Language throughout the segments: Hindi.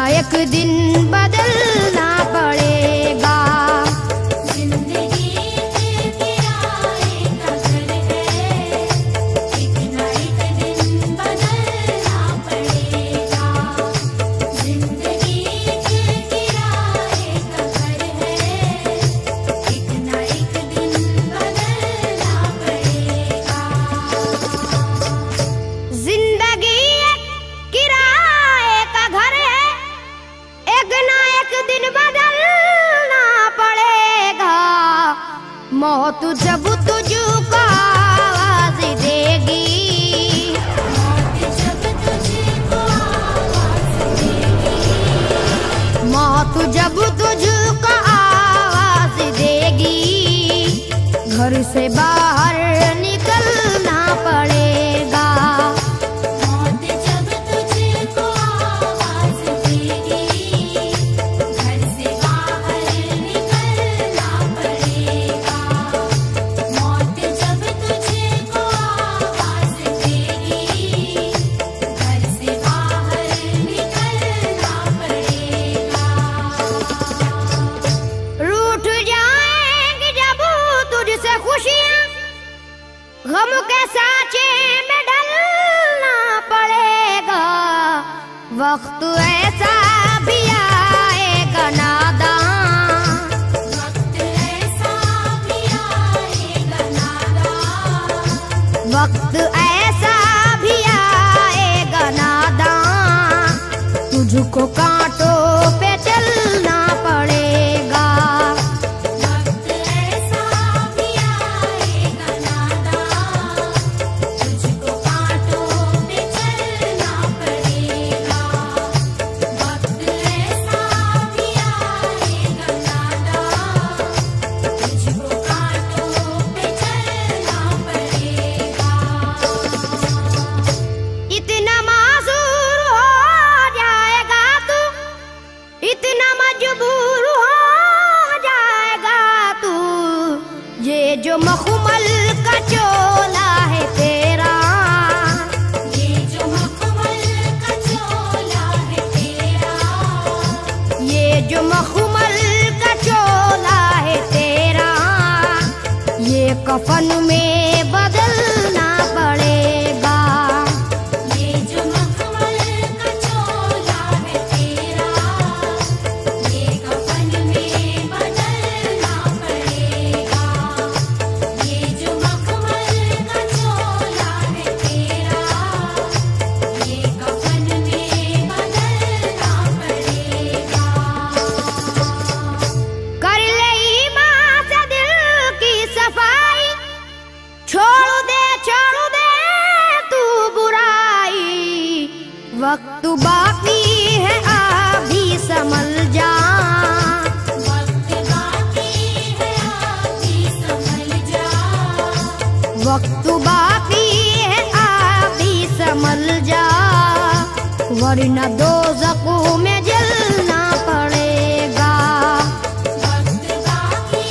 एक दिन बदलना पड़ेगा। जिंदगी के किराए का घर है, एक ना एक दिन बदलना पड़ेगा। जिंदगी के किराए का घर है, एक ना एक दिन बदलना पड़ेगा। जिंदगी एक किराए का घर है, एक ना एक दिन बदलना पड़ेगा। मौत जब तुझको आवाज देगी, मौत जब तुझको आवाज देगी, मौत जब तुझको आवाज देगी, घर से बाहर निकलना पड़ेगा। मौत जब तुझको आवाज देगी, घर से बाहर निकलना पड़ेगा। मौत जब तुझको आवाज देगी, घर से बाहर निकलना पड़ेगा। रूठ जाएंगी जब तुझसे खुशियां, गम के साँचे में ढलना पड़ेगा। वक्त ऐसा भी आएगा नादान, वक्त ऐसा भी आएगा नादान, वक्त ऐसा भी आएगा नादान, तुझको कांटों पे चलना पड़ेगा। वक्त ऐसा भी आएगा नादान, तुझको कांटों पे चलना पड़ेगा। वक्त ऐसा भी आएगा नादान, तुझको कांटों पे चलना पड़ेगा। इतना मासूर हो जाएगा तू, इतना मजबूर हो जाएगा तू, ये जो मखमल का चोला है तेरा, ये जो मखमल का चोला है तेरा, ये जो मखमल का चोला है तेरा, ये कफन में बदलना पड़ेगा। ये जो मखमल का चोला है तेरा, ये कफन में बदलना पड़ेगा। ये जो मखमल का चोला है तेरा, ये कफन में बदलना पड़ेगा। कर ले ईमान से दिल की सफाई, छोड़ दे तू बुराई। वक्त बाकी है अभी संभल जा, वक्त बाकी है अभी संभल जा, वक्त बाकी है अभी संभल जा, वरना दोज़ख में जलना पड़ेगा। वक्त बाकी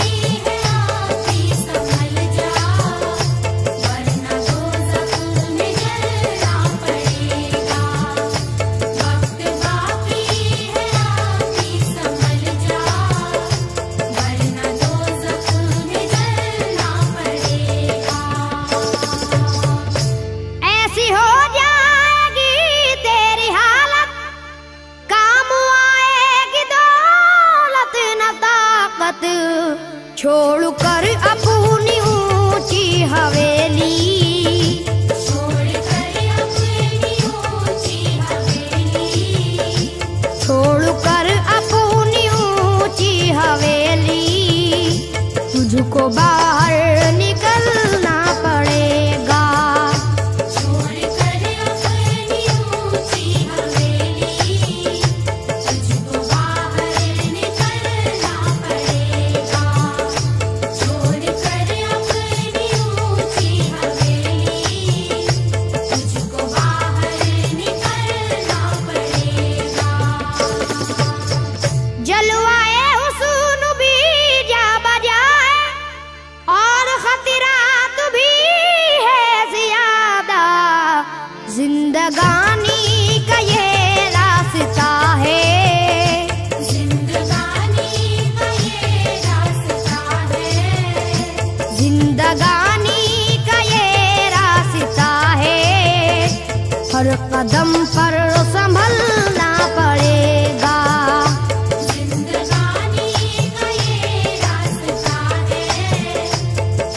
है अभी संभल जा, वरना दोज़ख में जलना पड़ेगा। वक्त बाकी है अभी संभल जा, वरना दोज़ख में जलना पड़ेगा। ऐसी हो जाएगी तेरी हालत, काम आएगी दौलत न ताकत, छोड़ कर अपनी ऊंची हवेली, छोड़ कर अपनी ऊंची हवेली, छोड़ कर अपनी ऊंची हवेली, तुझको बाहर निकलना पड़ेगा। छोड़ कर अपनी ऊंची हवेली, तुझको बाहर निकलना पड़ेगा। छोड़ कर अपनी ऊंची हवेली, तुझको बाहर निकलना पड़ेगा। जलवाए हुस्न भी जा बजाए और खतरा जिंदगानी का ये रास्ता है, हर कदम पर संभलना पड़ेगा। जिंदगानी का ये रास्ता है,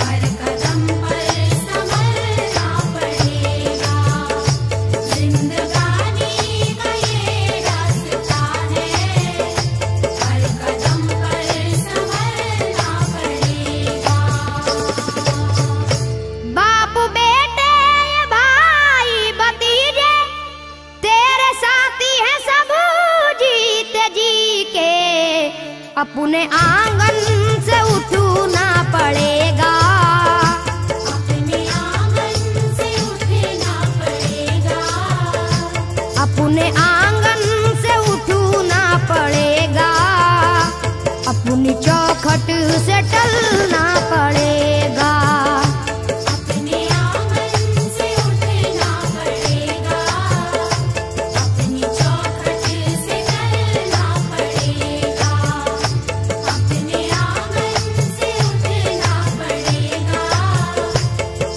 हर कदम पर संभलना पड़ेगा। जिंदगानी का ये रास्ता है, हर कदम पर संभलना पड़ेगा। बाप बेटे भाई भतीजे तेरे साथी हैं सब जीते जी के, अपने आंगन से उठना पड़ेगा। अपने आंगन से उठना पड़ेगा। अपने आंगन से उठना पड़ेगा, अपनी चौखट से टलना पड़ेगा। अपने आंगन से उठना पड़ेगा, अपनी चौखट से टलना पड़ेगा। अपने आंगन से उठना पड़ेगा,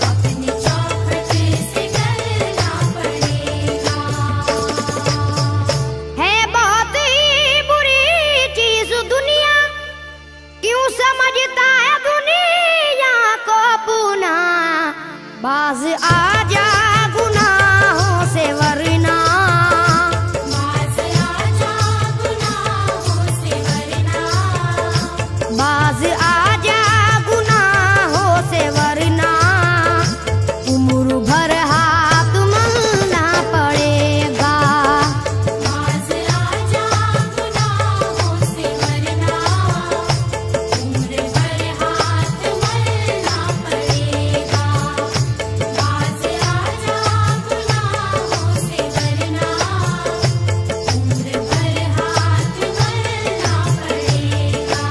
अपनी चौखट से टलना पड़ेगा। है बहुत ही बुरी चीज दुनिया, क्यों समझता है दुनिया को अपना। बाज आजा गुनाहों से वरना, बाज आजा गुनाहों से वरना। बाज आजा गुनाहों से वरना, उम्र भर हाथ मलना पड़ेगा। बाज आजा गुनाहों से वरना, उम्र भर हाथ मलना पड़ेगा। बाज आजा गुनाहों से वरना, उम्र भर हाथ मलना पड़ेगा।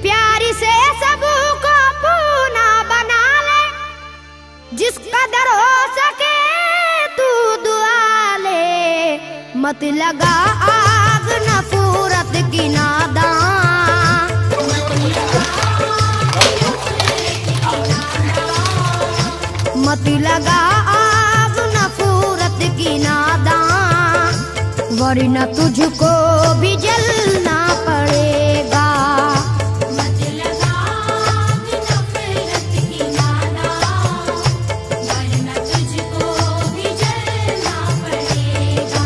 प्यारी से सबको अपना बना ले, जिस कदर हो सके तू दुआ ले। मत लगा आग नफरत की नादान, मत लगा आग नफरत की नादान, वरना तुझको भी जलना पड़ेगा। मत लगा आग नफरत की नादान, वरना तुझको भी जलना पड़ेगा।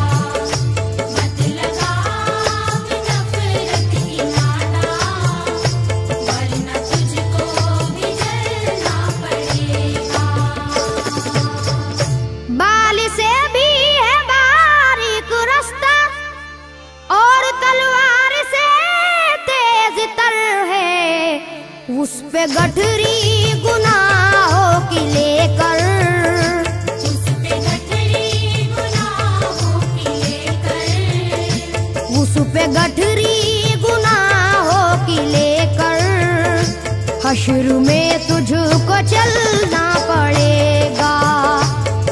मत लगा आग नफरत की नादान, वरना तुझको भी जलना पड़ेगा। बाल से भी है बारीक रास्ता, और तलवार से तेज तर है। उस पे गठरी गुनाहों की लेकर, उस पे गठरी गुनाहों की लेकर, उस पे गठरी गुनाहों की लेकर, हश्र में तुझको चलना पड़ेगा।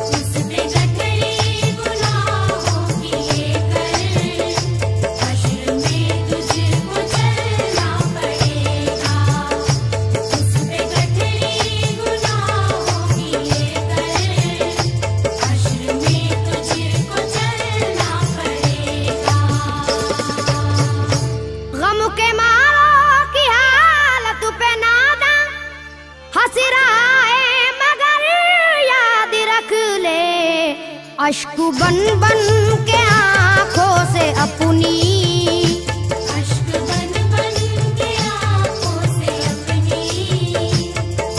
उस पे गठरी गुनाहों की लेकर, हश्र में तुझको चलना पड़ेगा। उस पे गठरी गुनाहों की लेकर, हश्र में तुझको चलना पड़ेगा। गम के मारों की हालत पे नादा हंस रहा है, मगर याद रख ले। अश्क बन बन के आंखों से अपनी, अश्क बन बन के आँखों से अपनी,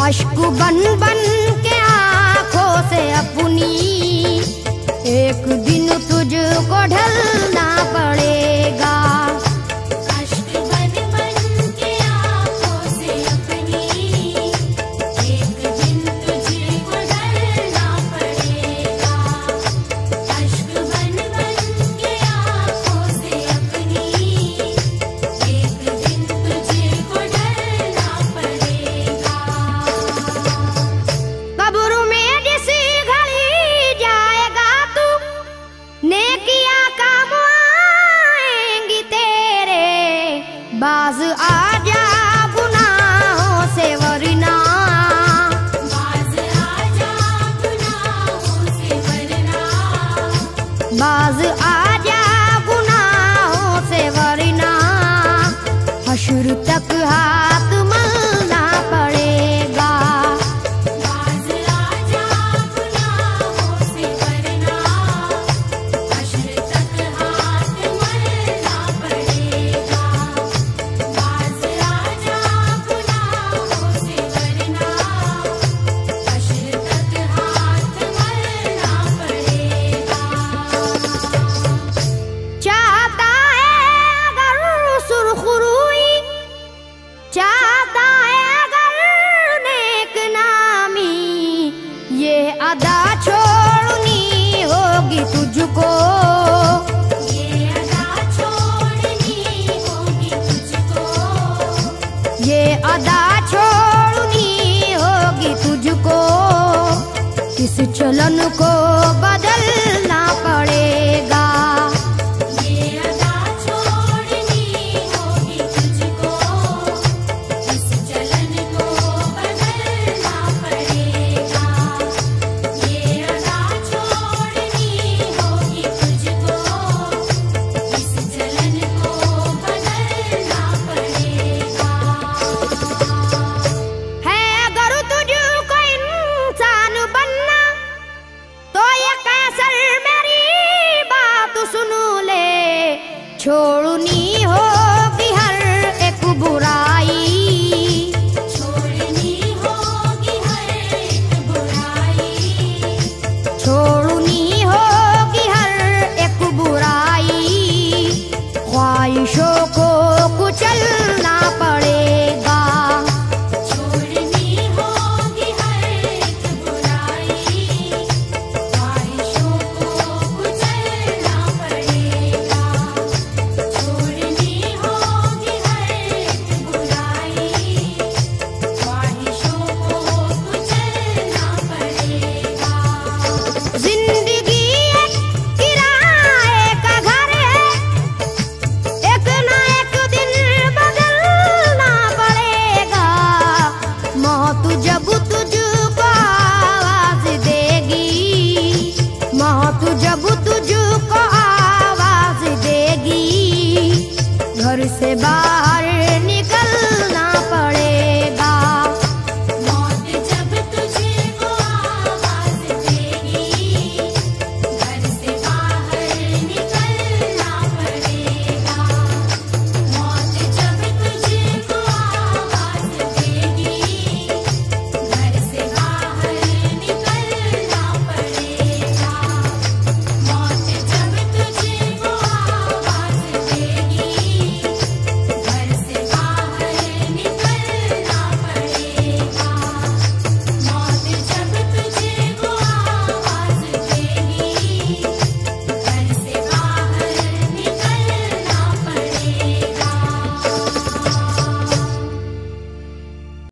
अश्क बन बन के आंखों से अपनी, एक दिन तुझको ढलना पड़ेगा। अश्क बन बन के आँखों से अपनी, एक दिन तुझको ढलना पड़ेगा। अश्क बन बन के आँखों से अपनी, एक दिन तुझको ढलना पड़ेगा। कब्र में जिस घड़ी जाएगा तू, नेकिया का मुआ चलन को बदलना पड़ेगा। ये अदा छोड़नी होगी तुझको, इस चलन को बदलना पड़ेगा। ये अदा छोड़नी होगी तुझको, इस चलन को बदलना पड़ेगा। है अगर तुझको इंसान बनना तो ये कैसर मेरी बात सुन ले। छोड़नी होगी हर एक बुराई, छोड़नी होगी हर एक बुराई, छोड़नी होगी हर एक बुराई। ख्वाहिशों को कुचलना पड़ेगा। छोड़नी होगी हर एक बुराई, ख्वाहिशों को कुचलना पड़ेगा। छोड़नी होगी हर एक बुराई, ख्वाहिशों को कुचलना पड़ेगा। जिंदगी एक किराए का घर है, एक ना एक दिन बदलना पड़ेगा। मौत जब